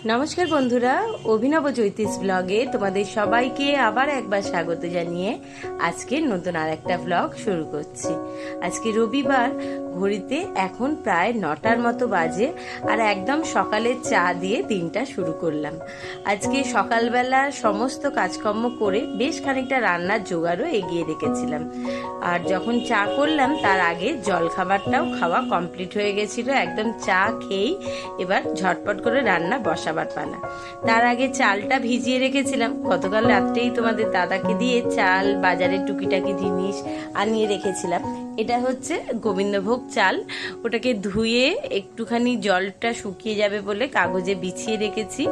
নমস্কার বন্ধুরা, অভিনব জ্যোতিষ ব্লগে তোমাদের সবাইকে আবার একবার স্বাগত জানিয়ে আজকে নতুন আর একটা ব্লগ শুরু করছি। আজকে রবিবার, ঘড়িতে এখন প্রায় 9টার মতো বাজে আর একদম সকালে চা দিয়ে দিনটা শুরু করলাম। আজকে সকালবেলা সমস্ত কাজকর্ম করে বেশ খানিকটা রান্নার জোগাড়ও এগিয়ে রেখেছিলাম। আর যখন চা করলাম তার আগে জলখাবারটাও খাওয়া কমপ্লিট হয়ে গেছিল। একদম চা খেয়েই এবার ঝটপট করে রান্না বসাবার পালা। তার আগে চালটা ভিজিয়ে রেখেছিলাম। গতকাল রাত্রেই তোমাদের দাদাকে দিয়ে চাল, বাজারের টুকিটাকি জিনিস আনিয়ে রেখেছিলাম। এটা হচ্ছে গোবিন্দভোগ চাল। ওটাকে ধুয়ে একটুখানি জলটা শুকিয়ে যাবে বলে কাগজে বিছিয়ে রেখেছি।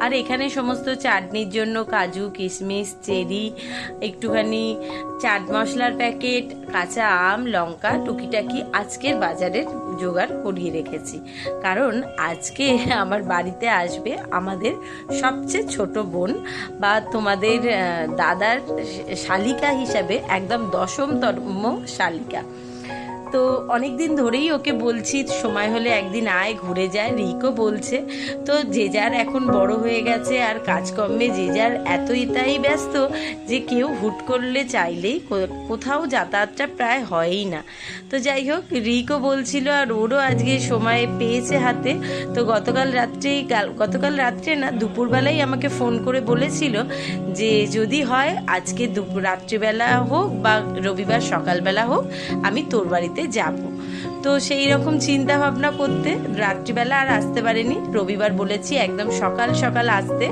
আর এখানে সমস্ত চাটনির জন্য কাজু, কিশমিশ, চেরি, একটুখানি চাট মশলার প্যাকেট, কাঁচা আম, লঙ্কা, টুকিটাকি আজকের বাজারের জোগাড় করিয়ে রেখেছি। কারণ আজকে আমার বাড়িতে আসবে আমাদের সবচেয়ে ছোট বোন, বা তোমাদের দাদার শালিকা হিসাবে একদম 10তম শালিকা। তো অনেকদিন ধরেই ওকে বলছি সময় হলে একদিন আয়, ঘুরে যায়। রিকও বলছে। তো যে যার এখন বড় হয়ে গেছে আর কাজকর্মে যে যার এতটাই ব্যস্ত যে কেউ হুট করলে চাইলেই কোথাও যাতায়াতটা প্রায় হয়ই না। তো যাই হোক, রিকও বলছিল আর ওরও আজকে সময় পেয়েছে হাতে। তো গতকাল রাত্রে না, দুপুরবেলায় আমাকে ফোন করে বলেছিল যে যদি হয় আজকে রাত্রিবেলা হোক বা রবিবার সকালবেলা হোক, আমি তোর বাড়িতে যাব। তো সেই রকম চিন্তা ভাবনা করতে রাত্রিবেলা আর আসতে পারেনি। রবিবার বলেছি একদম সকাল সকাল আসতে,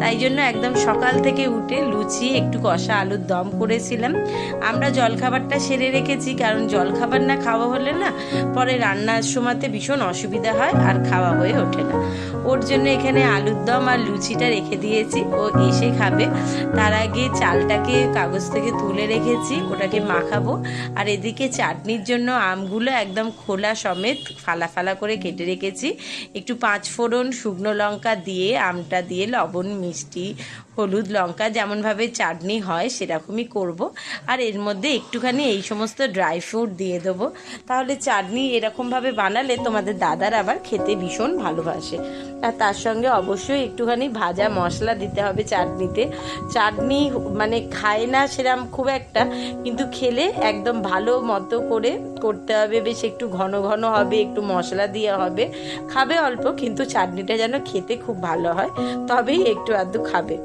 তাই জন্য একদম সকাল থেকে উঠে লুচি, একটু কষা আলুর দম করেছিলাম। আমরা জলখাবারটা সেরে রেখেছি, কারণ জলখাবার না খাওয়া হলে না পরে রান্নার সময়তে ভীষণ অসুবিধা হয় আর খাওয়া হয়ে ওঠে না। ওর জন্য এখানে আলুর দম আর লুচিটা রেখে দিয়েছি, ও এসে খাবে। তার আগে চালটাকে কাগজ থেকে তুলে রেখেছি, ওটাকে মাখাবো। আর এদিকে চাটনির জন্য আমগুলো একদম খোলা সমেত ফালা ফালা করে কেটে রেখেছি। একটু 5 ফোড়ন, শুকনো লঙ্কা দিয়ে, আমটা দিয়ে লবণ, মিষ্টি, হলুদ, লঙ্কা যেমনভাবে চাটনি হয় সেরকমই করব। আর এর মধ্যে একটুখানি এই সমস্ত ড্রাই ফ্রুট দিয়ে দেবো। তাহলে চাটনি এরকমভাবে বানালে তোমাদের দাদার আবার খেতে ভীষণ ভালোবাসে। আর তার সঙ্গে অবশ্যই একটুখানি ভাজা মশলা দিতে হবে চাটনিতে। চাটনি মানে খায় না সেরকম খুব একটা, কিন্তু খেলে একদম ভালো মতো করে করতে হবে। বেশ একটু ঘন ঘন হবে, একটু মশলা দিয়ে হবে। খাবে অল্প, কিন্তু চাটনিটা যেন খেতে খুব ভালো হয়, তবেই একটু আধটু খাবে।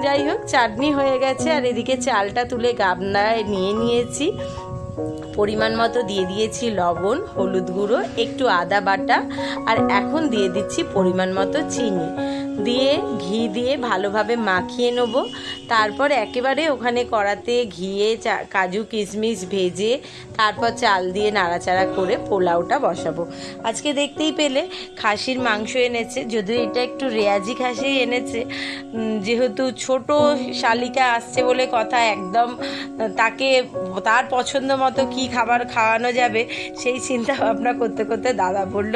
যাই হোক, চাটনি হয়ে গেছে। আর এদিকে চালটা তুলে গামলায় নিয়ে নিয়েছি। পরিমাণ মতো দিয়ে দিয়েছি লবণ, হলুদ গুঁড়ো, একটু আদা বাটা, আর এখন দিয়ে দিচ্ছি পরিমাণ মতো চিনি দিয়ে ঘি দিয়ে ভালোভাবে মাখিয়ে নেব। তারপর একেবারে ওখানে কড়াতে ঘিয়ে কাজু কিশমিশ ভেজে তারপর চাল দিয়ে নাড়াচাড়া করে পোলাওটা বসাবো। আজকে দেখতেই পেলে খাসির মাংস এনেছে, যদিও এটা একটু রেয়াজি খাসি এনেছে। যেহেতু ছোট শালিকা আসছে বলে কথা, একদম তাকে তার পছন্দ মতো কি খাবার খাওয়ানো যাবে সেই চিন্তা ভাবনা করতে করতে দাদা বলল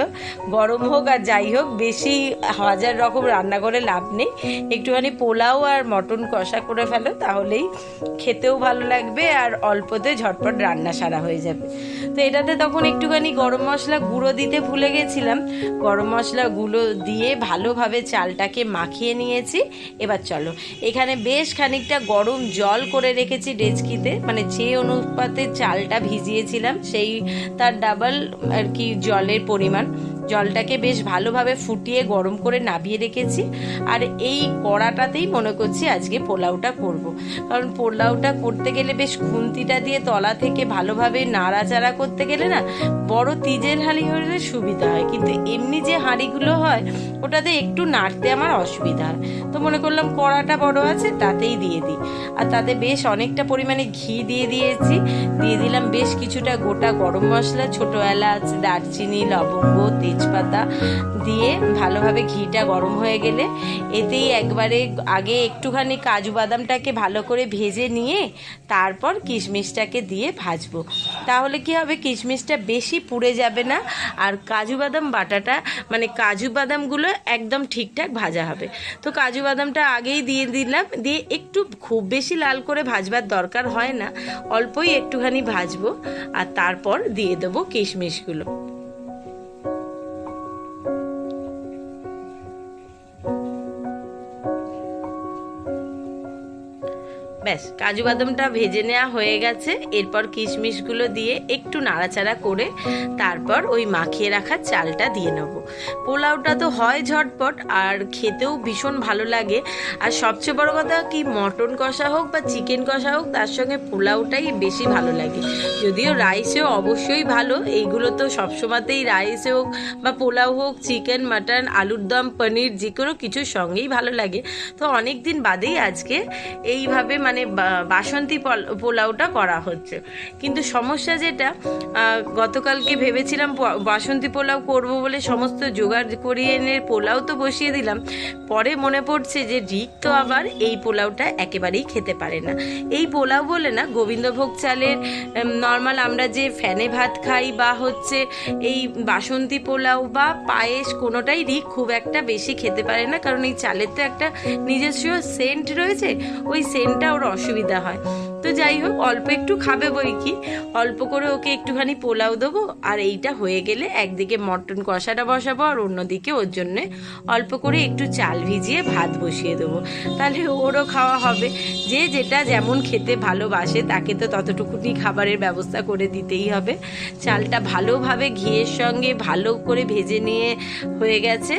গরম হোক আর যাই হোক, বেশি 1000 রকম রান্না করে লাভ নেই, একটুখানি পোলাও আর মটন কষা করে ফেলো, তাহলেই খেতেও ভালো লাগবে আর অল্পতে ঝটপট রান্না সারা হয়ে যাবে। তো এটাতে তখন একটুখানি গরম মশলা গুঁড়ো দিতে ভুলে গেছিলাম। গরম মশলা গুঁড়ো দিয়ে ভালোভাবে চালটাকে মাখিয়ে নিয়েছি। এবার চলো, এখানে বেশ খানিকটা গরম জল করে রেখেছি ডেচকিতে, মানে যে অনুপাতে চালটা ভিজিয়েছিলাম সেই তার ডাবল আর কি জলের পরিমাণ। জলটাকে বেশ ভালোভাবে ফুটিয়ে গরম করে নামিয়ে রেখেছি। আর এই কড়াটাতেই মনে করছি আজকে পোলাওটা করব। কারণ পোলাওটা করতে গেলে বেশ খুন্তিটা দিয়ে তলা থেকে ভালোভাবে নাড়াচাড়া করতে গেলে না বড় তিজের হাঁড়ি হলে সুবিধা হয়, কিন্তু এমনি যে হাঁড়িগুলো হয় ওটাতে একটু নাড়তে আমার অসুবিধা হয়। তো মনে করলাম কড়াটা বড় আছে, তাতেই দিয়ে দিই। আর তাতে বেশ অনেকটা পরিমাণে ঘি দিয়ে দিয়েছি। দিয়ে দিলাম বেশ কিছুটা গোটা গরম মশলা, ছোটো এলাচ, দারচিনি, লবঙ্গ, তেজপাতা দিয়ে ভালোভাবে ঘিটা গরম হয়ে গেলে এতেই একবারে আগে একটুখানি কাজু বাদামটাকে ভালো করে ভেজে নিয়ে তারপর কিশমিশটাকে দিয়ে ভাজবো। তাহলে কি হবে, কিশমিশটা বেশি পুড়ে যাবে না আর কাজু বাদাম বাটাটা মানে কাজু বাদামগুলো একদম ঠিকঠাক ভাজা হবে। তো কাজু বাদামটা আগেই দিয়ে দিলাম, দিয়ে একটু খুব বেশি লাল করে ভাজবার দরকার হয় না, অল্পই একটুখানি ভাজবো। আর তারপর দিয়ে দেবো কিশমিশগুলো। ব্যাস কাজু বাদামটা ভেজে নেওয়া হয়ে গেছে। এরপর কিশমিশগুলো দিয়ে একটু নাড়াচাড়া করে তারপর ওই মাখিয়ে রাখা চালটা দিয়ে নেব। পোলাওটা তো হয় ঝটপট আর খেতেও ভীষণ ভালো লাগে। আর সবচেয়ে বড় কথা কি, মটন কষা হোক বা চিকেন কষা হোক, তার সঙ্গে পোলাওটাই বেশি ভালো লাগে। যদিও রাইসেও অবশ্যই ভালো, এইগুলো তো সবসময়তেই রাইস হোক বা পোলাও হোক, চিকেন, মাটন, আলুর দম, পনির, যে কোনো কিছুর সঙ্গেই ভালো লাগে। তো অনেক দিন বাদেই আজকে এইভাবে মানে বাসন্তী পোলাওটা করা হচ্ছে। কিন্তু সমস্যা যেটা, গতকালকে ভেবেছিলাম বাসন্তী পোলাও করব বলে সমস্ত জোগাড় করিয়ে এনে পোলাও তো বসিয়ে দিলাম। পরে মনে পড়ছে যে রিক তো আবার এই পোলাওটা একেবারেই খেতে পারে না। এই পোলাও বলে না, গোবিন্দভোগ চালের নর্মাল আমরা যে ফ্যানে ভাত খাই বা হচ্ছে এই বাসন্তী পোলাও বা পায়েস, কোনোটাই রিক খুব একটা বেশি খেতে পারে না, কারণ এই চালের তো একটা নিজস্ব সেন্ট রয়েছে, ওই সেন্টটা ওর অসুবিধা হয়। তো যাই হোক, অল্প একটু খাবে বই কি, অল্প করে ওকে একটুখানি পোলাও দেবো। আর এইটা হয়ে গেলে একদিকে মটন কষাটা বসাবো আর অন্যদিকে ওর জন্যে অল্প করে একটু চাল ভিজিয়ে ভাত বসিয়ে দেবো। তাহলে ওরও খাওয়া হবে। যে যেটা যেমন খেতে ভালোবাসে তাকে তো ততটুকুনি খাবারের ব্যবস্থা করে দিতেই হবে। চালটা ভালোভাবে ঘিয়ের সঙ্গে ভালো করে ভেজে নিয়ে হয়ে গেছে।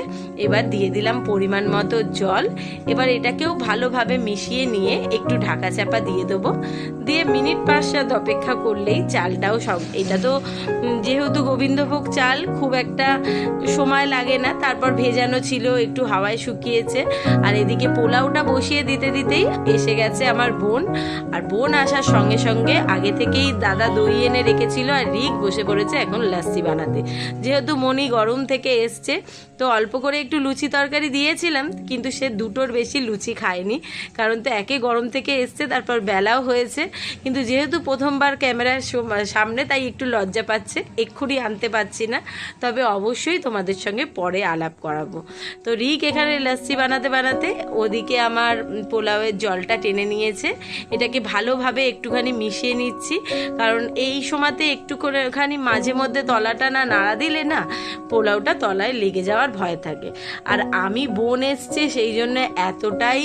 এবার দিয়ে দিলাম পরিমাণ মতো জল। এবার এটাকেও ভালোভাবে মিশিয়ে নিয়ে একটু ঢাকা চাপা দিয়ে দেবো। দিয়ে মিনিট 5-7 অপেক্ষা করলেই চালটাও সব, এটা তো যেহেতু গোবিন্দভোগ চাল খুব একটা সময় লাগে না, তারপর ভেজানো ছিল, একটু হাওয়ায় শুকিয়েছে। আর এদিকে পোলাওটা বসিয়ে দিতে দিতেই এসে গেছে আমার বোন। আর বোন আসার সঙ্গে সঙ্গে আগে থেকেই দাদা দই এনে রেখেছিল আর রিক বসে পড়েছে এখন লাস্সি বানাতে। যেহেতু মনি গরম থেকে এসছে, তো অল্প করে একটু লুচি তরকারি দিয়েছিলাম, কিন্তু সে দুটোর বেশি লুচি খায়নি, কারণ তো একে গরম থেকে এসছে, তারপর বেলাও হয়েছে। কিন্তু যেহেতু প্রথমবার ক্যামেরার সামনে, তাই একটু লজ্জা পাচ্ছে, এক্ষুনি আনতে পারছি না, তবে অবশ্যই তোমাদের সঙ্গে পরে আলাপ করাবো। তো রিক এখানে লাস্সি বানাতে বানাতে ওদিকে আমার পোলাওয়ের জলটা টেনে নিয়েছে। এটাকে ভালোভাবে একটুখানি মিশিয়ে নিচ্ছি, কারণ এই সময়তে একটু করে ওখানে মাঝে মধ্যে তলাটা না নাড়া দিলে না পোলাওটা তলায় লেগে যাওয়ার ভয় থাকে। আর আমি বোন এসছে সেই জন্য এতটাই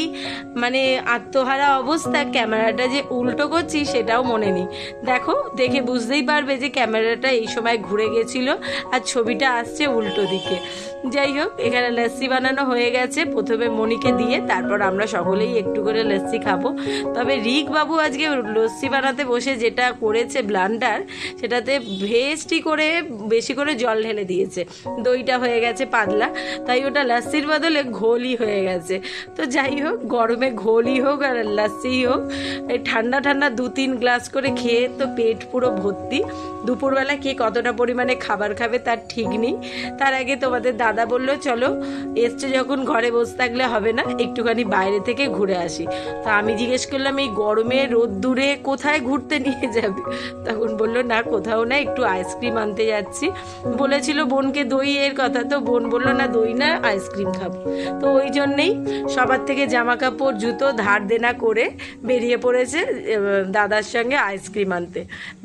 মানে আত্মহারা অবস্থা, ক্যামেরাটা যে উল্টো করছি সেটাও মনে নেই। দেখো, দেখে বুঝতেই পারবে যে ক্যামেরাটা এই সময় ঘুরে গেছিল আর ছবিটা আসছে উল্টো দিকে। যাই হোক, এখানে লস্যি বানানো হয়ে গেছে। প্রথমে মনিকে দিয়ে তারপর আমরা সকলেই একটু করে লস্যি খাবো। তবে রিক বাবু আজকে লস্যি বানাতে বসে যেটা করেছে ব্লান্ডার, সেটাতে ভেস্টি করে বেশি করে জল ঢেলে দিয়েছে। দইটা হয়ে গেছে পাতলা, তাই ওটা লস্যির বদলে ঘোলই হয়ে গেছে। তো যাই হোক, গরমে ঘোলই হোক আর লস্যিই হোক, এই ঠান্ডা ঠান্ডা 2-3 গ্লাস করে খেয়ে তো পেট পুরো ভর্তি। দুপুরবেলা কে কতটা পরিমাণে খাবার খাবে তার ঠিক নেই। তার আগে তোমাদের দাদা বললো চলো, এসছে যখন ঘরে বসে থাকলে হবে না, একটুখানি বাইরে থেকে ঘুরে আসি। তো আমি জিজ্ঞেস করলাম এই গরমে রোদ্দুরে কোথায় ঘুরতে নিয়ে যাবে? তখন বললো না কোথাও না, একটু আইসক্রিম আনতে যাচ্ছি। বলেছিল বোনকে দই এর কথা, তো বোন বললো না দই না, আইসক্রিম খাবো। তো ওই জন্যেই সবার থেকে জামা কাপড় জুতো ধার দেনা করে বেরিয়ে পড়েছে দাদার সঙ্গে আইসক্রিম আনতে।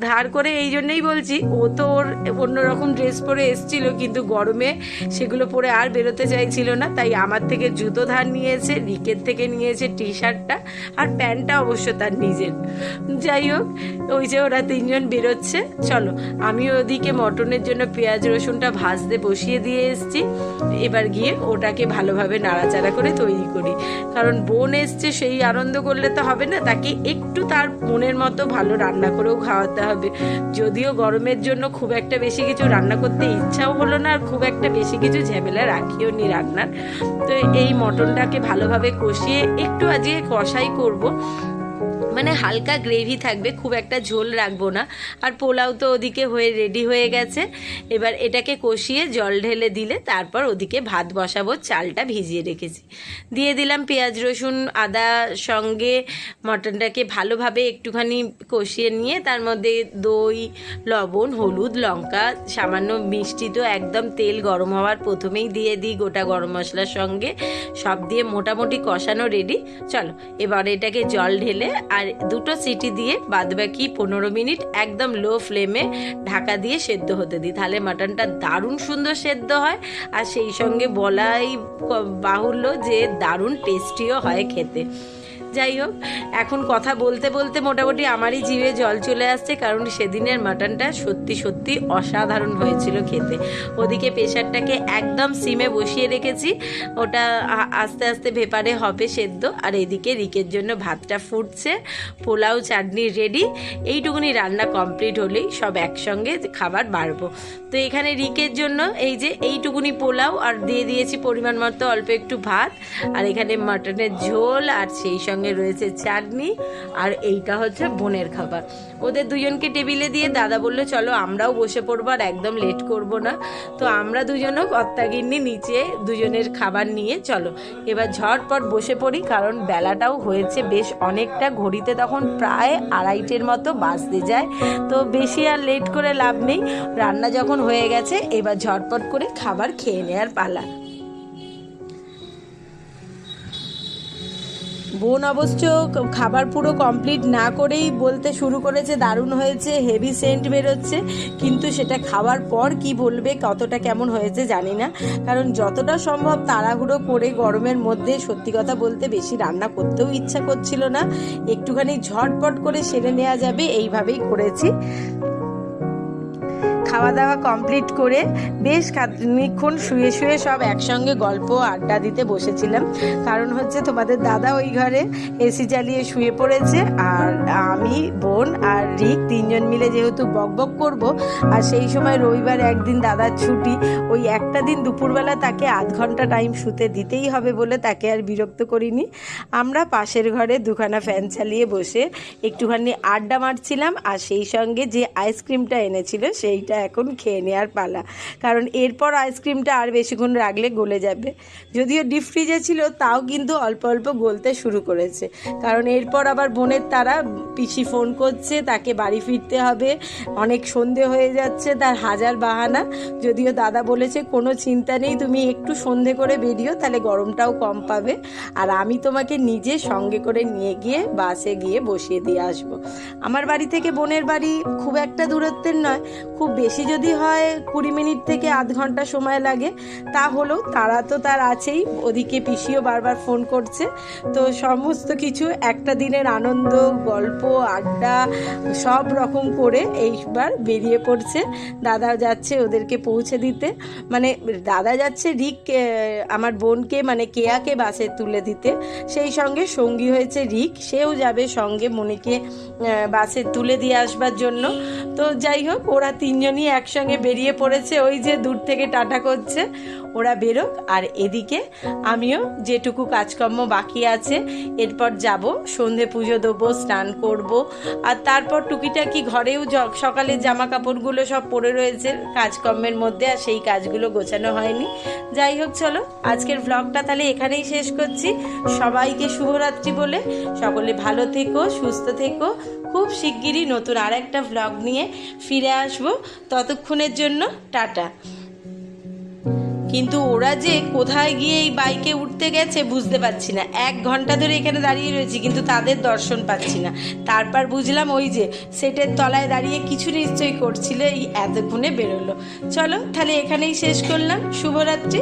ধার করে এই জন্যেই বলছি, ও তো ওর অন্যরকম ড্রেস পরে এসছিল, কিন্তু গরমে সেগুলো পরে আর বেরোতে চাইছিল না, তাই আমার থেকে জুতো ধার নিয়েছে, রিকের থেকে নিয়েছে টি শার্টটা, আর প্যান্টটা অবশ্য তার নিজের। যাই হোক, ওই যে ওরা 3 জন বেরোচ্ছে। চলো, আমি ওদিকে মটনের জন্য পেঁয়াজ রসুনটা ভাজতে বসিয়ে দিয়ে এসছি। এবার গিয়ে ওটাকে ভালোভাবে নাড়াচাড়া করে তৈরি করি, কারণ বোন এসছে সেই আনন্দ করলে তো হবে না, তাকে একটু তার মনের মতো ভালো রান্না করেও খাওয়াতে হবে। যদিও গরমের জন্য খুব একটা বেশি কিছু রান্না করতে ইচ্ছাও হলো না, আর খুব একটা বেশি কিছু ঝামেলা রাখিও নি রান্নার। তো এই মটনটাকে ভালোভাবে কষিয়ে একটু আজকে কষাই করব, মানে হালকা গ্রেভি থাকবে, খুব একটা ঝোল রাখবো না। আর পোলাও তো ওদিকে হয়ে রেডি হয়ে গেছে। এবার এটাকে কষিয়ে জল ঢেলে দিলে তারপর ওদিকে ভাত বসাবো, চালটা ভিজিয়ে রেখেছি। দিয়ে দিলাম পেঁয়াজ রসুন আদা, সঙ্গে মটনটাকে ভালোভাবে একটুখানি কষিয়ে নিয়ে তার মধ্যে দই, লবণ, হলুদ, লঙ্কা, সামান্য মিষ্টি, তো একদম তেল গরম হওয়ার প্রথমেই দিয়ে দিই, গোটা গরম মশলার সঙ্গে সব দিয়ে মোটামুটি কষানো রেডি। চলো, এবার এটাকে জল ঢেলে আর 2টো সিটি দিয়ে বাদবাকি 15 মিনিট একদম লো ফ্লেমে ঢাকা দিয়ে সেদ্ধ হতে দিই, তাহলে মাটনটা দারুণ সুন্দর সেদ্ধ হয়। আর সেই সঙ্গে বলাই বাহুল্য যে দারুণ টেস্টিও হয় খেতে। যাই হোক, এখন কথা বলতে বলতে মোটামুটি আমারই জিভে জল চলে আসছে, কারণ সেদিনের মাটনটা সত্যি সত্যি অসাধারণ হয়েছিল খেতে। ওদিকে প্রেশারটাকে একদম সিমে বসিয়ে রেখেছি, ওটা আস্তে আস্তে ভেপারে হবে সেদ্ধ। আর এদিকে রিকের জন্য ভাতটা ফুটছে, পোলাও চাটনি রেডি। এইটুকুনি রান্না কমপ্লিট হলেই সব একসঙ্গে খাবার বাড়বো। তো এখানে রিকের জন্য এই যে এইটুকুনি পোলাও আর দিয়ে দিয়েছি পরিমাণ মতো অল্প একটু ভাত, আর এখানে মাটনের ঝোল, আর সেই সঙ্গে রয়েছে চাটনি, আর এইটা হচ্ছে বোনের খাবার। ওদের দুজনকে টেবিলে দিয়ে দাদা বললো চলো আমরাও বসে পড়বো, আর একদম লেট করব না। তো আমরা দুজনও কর্তাগিন্নি নিচে দুজনের খাবার নিয়ে চলো এবার ঝটপট বসে পড়ি, কারণ বেলাটাও হয়েছে বেশ অনেকটা, ঘড়িতে তখন প্রায় 2:30 মতো বাজতে যায়। তো বেশি আর লেট করে লাভ নেই, রান্না যখন হয়ে গেছে এবার ঝটপট করে খাবার খেয়ে নেওয়ার পালা। বোন অবশ্য খাবার পুরো কমপ্লিট না করেই বলতে শুরু করেছে দারুণ হয়েছে, হেভি সেন্ট বেরোচ্ছে। কিন্তু সেটা খাওয়ার পর কি বলবে, কতটা কেমন হয়েছে জানি না, কারণ যতটা সম্ভব তাড়াহুড়ো করে গরমের মধ্যে সত্যি কথা বলতে বেশি রান্না করতেও ইচ্ছা করছিল না, একটুখানি ঝটপট করে সেরে নেওয়া যাবে এইভাবেই করেছি। খাওয়া দাওয়া কমপ্লিট করে বেশ খানিকক্ষণ শুয়ে শুয়ে সব একসঙ্গে গল্প আড্ডা দিতে বসেছিলাম, কারণ হচ্ছে তোমাদের দাদা ওই ঘরে এসি চালিয়ে শুয়ে পড়েছে, আর আমি, বোন আর রিক তিনজন মিলে যেহেতু বকবক করব, আর সেই সময় রবিবার একদিন দাদার ছুটি, ওই একটা দিন দুপুরবেলা তাকে 1/2 ঘন্টা টাইম শুতে দিতেই হবে বলে তাকে আর বিরক্ত করিনি। আমরা পাশের ঘরে 2খানা ফ্যান চালিয়ে বসে একটুখানি আড্ডা মারছিলাম, আর সেই সঙ্গে যে আইসক্রিমটা এনেছিল সেইটা এখন খেয়ে নেওয়ার পালা, কারণ এরপর আইসক্রিমটা আর বেশিক্ষণ রাখলে গলে যাবে। যদিও ডিপ ফ্রিজে ছিল তাও কিন্তু অল্প অল্প গলতে শুরু করেছে, কারণ এরপর আবার বোনের তারা, পিসি ফোন করছে, তাকে বাড়ি ফিরতে হবে, অনেক সন্ধে হয়ে যাচ্ছে, তার হাজার বাহানা। যদিও দাদা বলেছে কোনো চিন্তা নেই, তুমি একটু সন্ধে করে বেরিও, তাহলে গরমটাও কম পাবে, আর আমি তোমাকে নিজে সঙ্গে করে নিয়ে গিয়ে বাসে গিয়ে বসিয়ে দিয়ে আসবো। আমার বাড়ি থেকে বোনের বাড়ি খুব একটা দূরত্বের নয়, খুব বেশি যদি হয় 20 মিনিট থেকে 1/2 ঘন্টা সময় লাগে, তা হলেও তারা তো তার আছেই, ওদিকে পিসিও বারবার ফোন করছে। তো সমস্ত কিছু একটা দিনের আনন্দ, গল্প, আড্ডা সব রকম করে এইবার বেরিয়ে পড়ছে। দাদা যাচ্ছে ওদেরকে পৌঁছে দিতে, মানে দাদা যাচ্ছে রিক আমার বোনকে মানে কেয়াকে বাসে তুলে দিতে, সেই সঙ্গে সঙ্গী হয়েছে রিক, সেও যাবে সঙ্গে মনিকে বাসে তুলে দিয়ে আসবার জন্য। তো যাই হোক, ওরা তিনজনই একসঙ্গে বেরিয়ে পড়েছে, ওই যে দূর থেকে টাটা করছে, ওরা বেরোক। আর এদিকে আমিও যেটুকু কাজকর্ম বাকি আছে, এরপর যাব সন্ধে পুজো দেবো, স্নান করব, আর তারপর টুকিটাকি ঘরেও সকালে জামা কাপড়গুলো সব পড়ে রয়েছে কাজকর্মের মধ্যে, আর সেই কাজগুলো গোছানো হয়নি। যাই হোক, চলো আজকের ভ্লগটা তাহলে এখানেই শেষ করছি। সবাইকে শুভরাত্রি বলে সকলে ভালো থেকো, সুস্থ থেকো। খুব শিগগিরই নতুন আর একটা ভ্লগ নিয়ে ফিরে আসবো, ততক্ষণের জন্য টাটা। কিন্তু ওরা যে কোথায় গিয়ে এই বাইকে উঠতে গেছে বুঝতে পারছি না, 1 ঘন্টা ধরে এখানে দাঁড়িয়ে রয়েছি কিন্তু তাদের দর্শন পাচ্ছি না। তারপর বুঝলাম ওই যে সেটের তলায় দাঁড়িয়ে কিছু নিশ্চয়ই করছিল, এই এতক্ষণে বেরোলো। চলো তাহলে এখানেই শেষ করলাম, শুভরাত্রি।